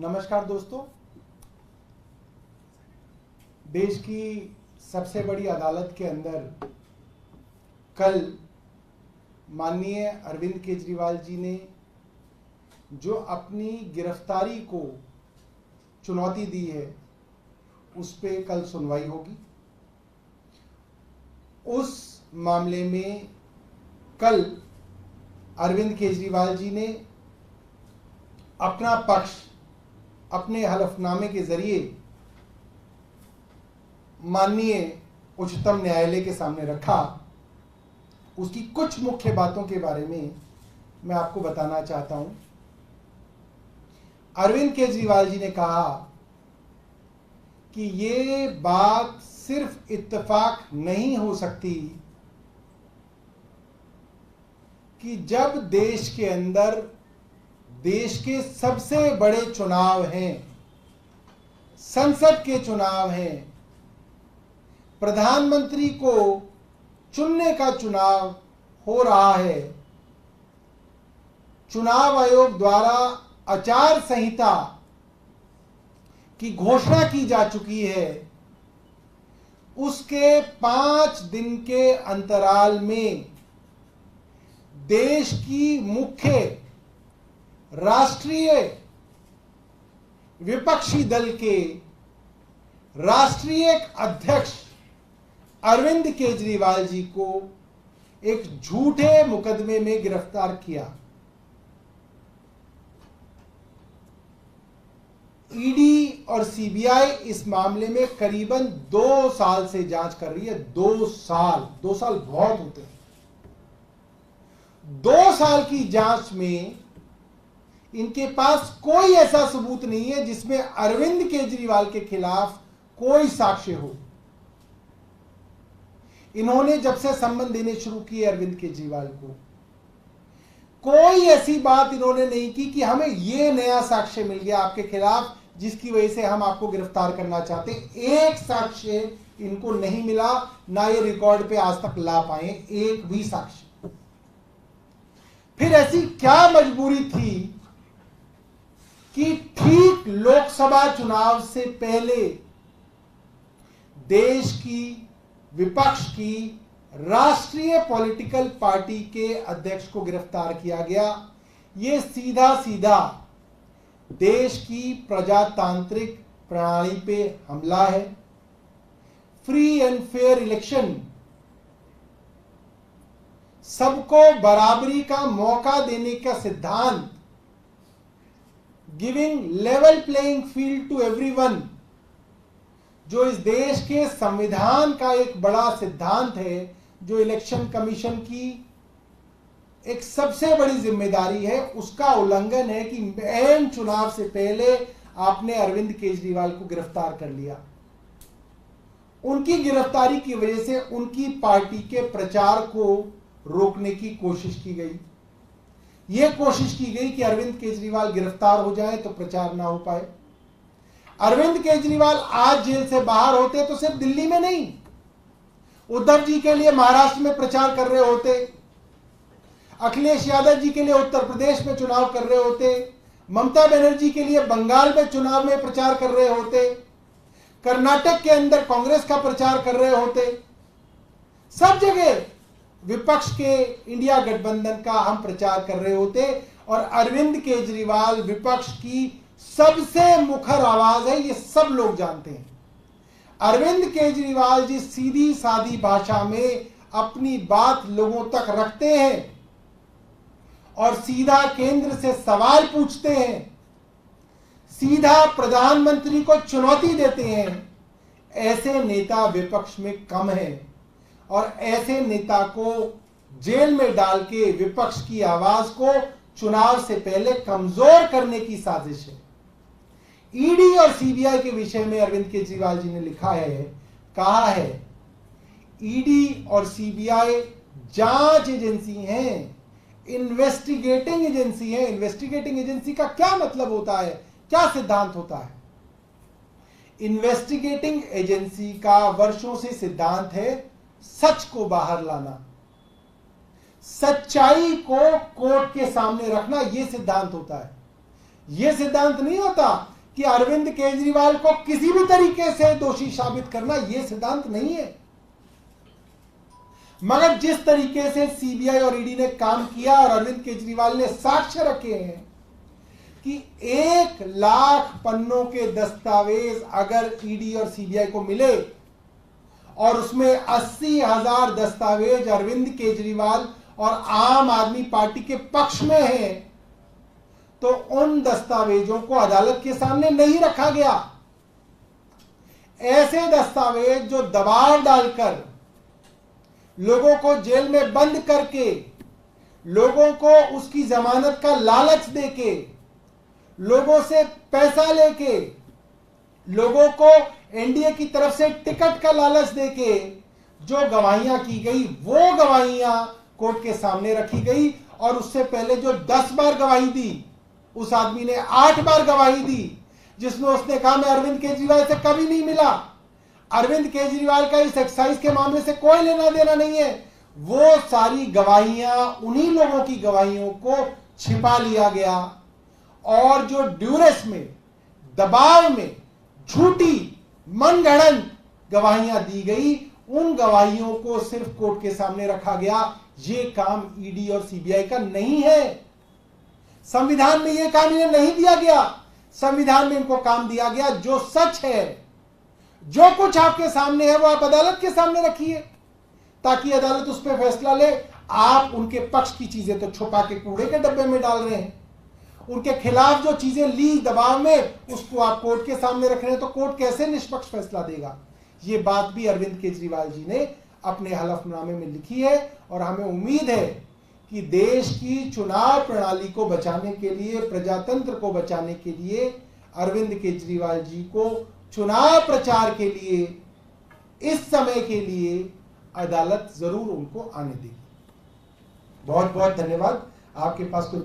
नमस्कार दोस्तों। देश की सबसे बड़ी अदालत के अंदर कल माननीय अरविंद केजरीवाल जी ने जो अपनी गिरफ्तारी को चुनौती दी है, उस पे कल सुनवाई होगी। उस मामले में कल अरविंद केजरीवाल जी ने अपना पक्ष अपने हलफनामे के जरिए माननीय उच्चतम न्यायालय के सामने रखा। उसकी कुछ मुख्य बातों के बारे में मैं आपको बताना चाहता हूं। अरविंद केजरीवाल जी ने कहा कि ये बात सिर्फ इत्तेफाक नहीं हो सकती कि जब देश के अंदर देश के सबसे बड़े चुनाव हैं, संसद के चुनाव हैं, प्रधानमंत्री को चुनने का चुनाव हो रहा है, चुनाव आयोग द्वारा आचार संहिता की घोषणा की जा चुकी है, उसके 5 दिन के अंतराल में देश की मुख्य राष्ट्रीय विपक्षी दल के राष्ट्रीय अध्यक्ष अरविंद केजरीवाल जी को एक झूठे मुकदमे में गिरफ्तार किया। ईडी और सीबीआई इस मामले में करीबन 2 साल से जांच कर रही है। 2 साल बहुत होते हैं। 2 साल की जांच में इनके पास कोई ऐसा सबूत नहीं है जिसमें अरविंद केजरीवाल के खिलाफ कोई साक्ष्य हो। इन्होंने जब से संबंध देने शुरू किए अरविंद केजरीवाल को, कोई ऐसी बात इन्होंने नहीं की कि हमें यह नया साक्ष्य मिल गया आपके खिलाफ जिसकी वजह से हम आपको गिरफ्तार करना चाहते। एक साक्ष्य इनको नहीं मिला, ना ये रिकॉर्ड पे आज तक ला पाए एक भी साक्ष्य। फिर ऐसी क्या मजबूरी थी कि ठीक लोकसभा चुनाव से पहले देश की विपक्ष की राष्ट्रीय पॉलिटिकल पार्टी के अध्यक्ष को गिरफ्तार किया गया। यह सीधा सीधा देश की प्रजातांत्रिक प्रणाली पे हमला है। फ्री एंड फेयर इलेक्शन, सबको बराबरी का मौका देने का सिद्धांत, giving level playing field to everyone, जो इस देश के संविधान का एक बड़ा सिद्धांत है, जो इलेक्शन कमीशन की एक सबसे बड़ी जिम्मेदारी है, उसका उल्लंघन है कि ऐन चुनाव से पहले आपने अरविंद केजरीवाल को गिरफ्तार कर लिया। उनकी गिरफ्तारी की वजह से उनकी पार्टी के प्रचार को रोकने की कोशिश की गई। यह कोशिश की गई कि अरविंद केजरीवाल गिरफ्तार हो जाए तो प्रचार ना हो पाए। अरविंद केजरीवाल आज जेल से बाहर होते तो सिर्फ दिल्ली में नहीं, उद्धव जी के लिए महाराष्ट्र में प्रचार कर रहे होते, अखिलेश यादव जी के लिए उत्तर प्रदेश में चुनाव कर रहे होते, ममता बनर्जी के लिए बंगाल में चुनाव में प्रचार कर रहे होते, कर्नाटक के अंदर कांग्रेस का प्रचार कर रहे होते। सब जगह विपक्ष के इंडिया गठबंधन का हम प्रचार कर रहे होते। और अरविंद केजरीवाल विपक्ष की सबसे मुखर आवाज है, ये सब लोग जानते हैं। अरविंद केजरीवाल जी सीधी सादी भाषा में अपनी बात लोगों तक रखते हैं और सीधा केंद्र से सवाल पूछते हैं, सीधा प्रधानमंत्री को चुनौती देते हैं। ऐसे नेता विपक्ष में कम है और ऐसे नेता को जेल में डाल के विपक्ष की आवाज को चुनाव से पहले कमजोर करने की साजिश है। ईडी और सीबीआई के विषय में अरविंद केजरीवाल जी ने लिखा है, कहा है, ईडी और सीबीआई जांच एजेंसी हैं, इन्वेस्टिगेटिंग एजेंसी है। इन्वेस्टिगेटिंग एजेंसी का क्या मतलब होता है, क्या सिद्धांत होता है? इन्वेस्टिगेटिंग एजेंसी का वर्षों से सिद्धांत है सच को बाहर लाना, सच्चाई को कोर्ट के सामने रखना। यह सिद्धांत होता है। यह सिद्धांत नहीं होता कि अरविंद केजरीवाल को किसी भी तरीके से दोषी साबित करना यह सिद्धांत नहीं है। मगर जिस तरीके से सीबीआई और ईडी ने काम किया और अरविंद केजरीवाल ने साक्ष्य रखे हैं कि 1 लाख पन्नों के दस्तावेज अगर ईडी और सीबीआई को मिले और उसमें 80,000 दस्तावेज अरविंद केजरीवाल और आम आदमी पार्टी के पक्ष में हैं, तो उन दस्तावेजों को अदालत के सामने नहीं रखा गया। ऐसे दस्तावेज जो दबाव डालकर, लोगों को जेल में बंद करके, लोगों को उसकी जमानत का लालच देके, लोगों से पैसा लेके, लोगों को एनडीए की तरफ से टिकट का लालच देके जो गवाहियां की गई, वो गवाहियां कोर्ट के सामने रखी गई। और उससे पहले जो 10 बार गवाही दी, उस आदमी ने 8 बार गवाही दी, जिसमें उसने कहा मैं अरविंद केजरीवाल से कभी नहीं मिला, अरविंद केजरीवाल का इस एक्साइज के मामले से कोई लेना देना नहीं है। वो सारी गवाहियां, उन्हीं लोगों की गवाहियों को छिपा लिया गया और जो ड्यूरेस में, दबाव में झूठी मनगढ़ंत गवाहियां दी गई, उन गवाहियों को सिर्फ कोर्ट के सामने रखा गया। ये काम ईडी और सीबीआई का नहीं है। संविधान में यह काम इन्हें नहीं दिया गया। संविधान में इनको काम दिया गया जो सच है, जो कुछ आपके सामने है वो आप अदालत के सामने रखिए, ताकि अदालत उस पर फैसला ले। आप उनके पक्ष की चीजें तो छुपा के कूड़े के डब्बे में डाल रहे हैं। उनके खिलाफ जो चीजें ली दबाव में, उसको आप कोर्ट के सामने रख रहे हैं, तो कोर्ट कैसे निष्पक्ष फैसला देगा? ये बात भी अरविंद केजरीवाल जी ने अपने हलफनामे में लिखी है। और हमें उम्मीद है कि देश की चुनाव प्रणाली को बचाने के लिए, प्रजातंत्र को बचाने के लिए अरविंद केजरीवाल जी को चुनाव प्रचार के लिए, इस समय के लिए अदालत जरूर उनको आने देगी। बहुत बहुत धन्यवाद। आपके पास कोई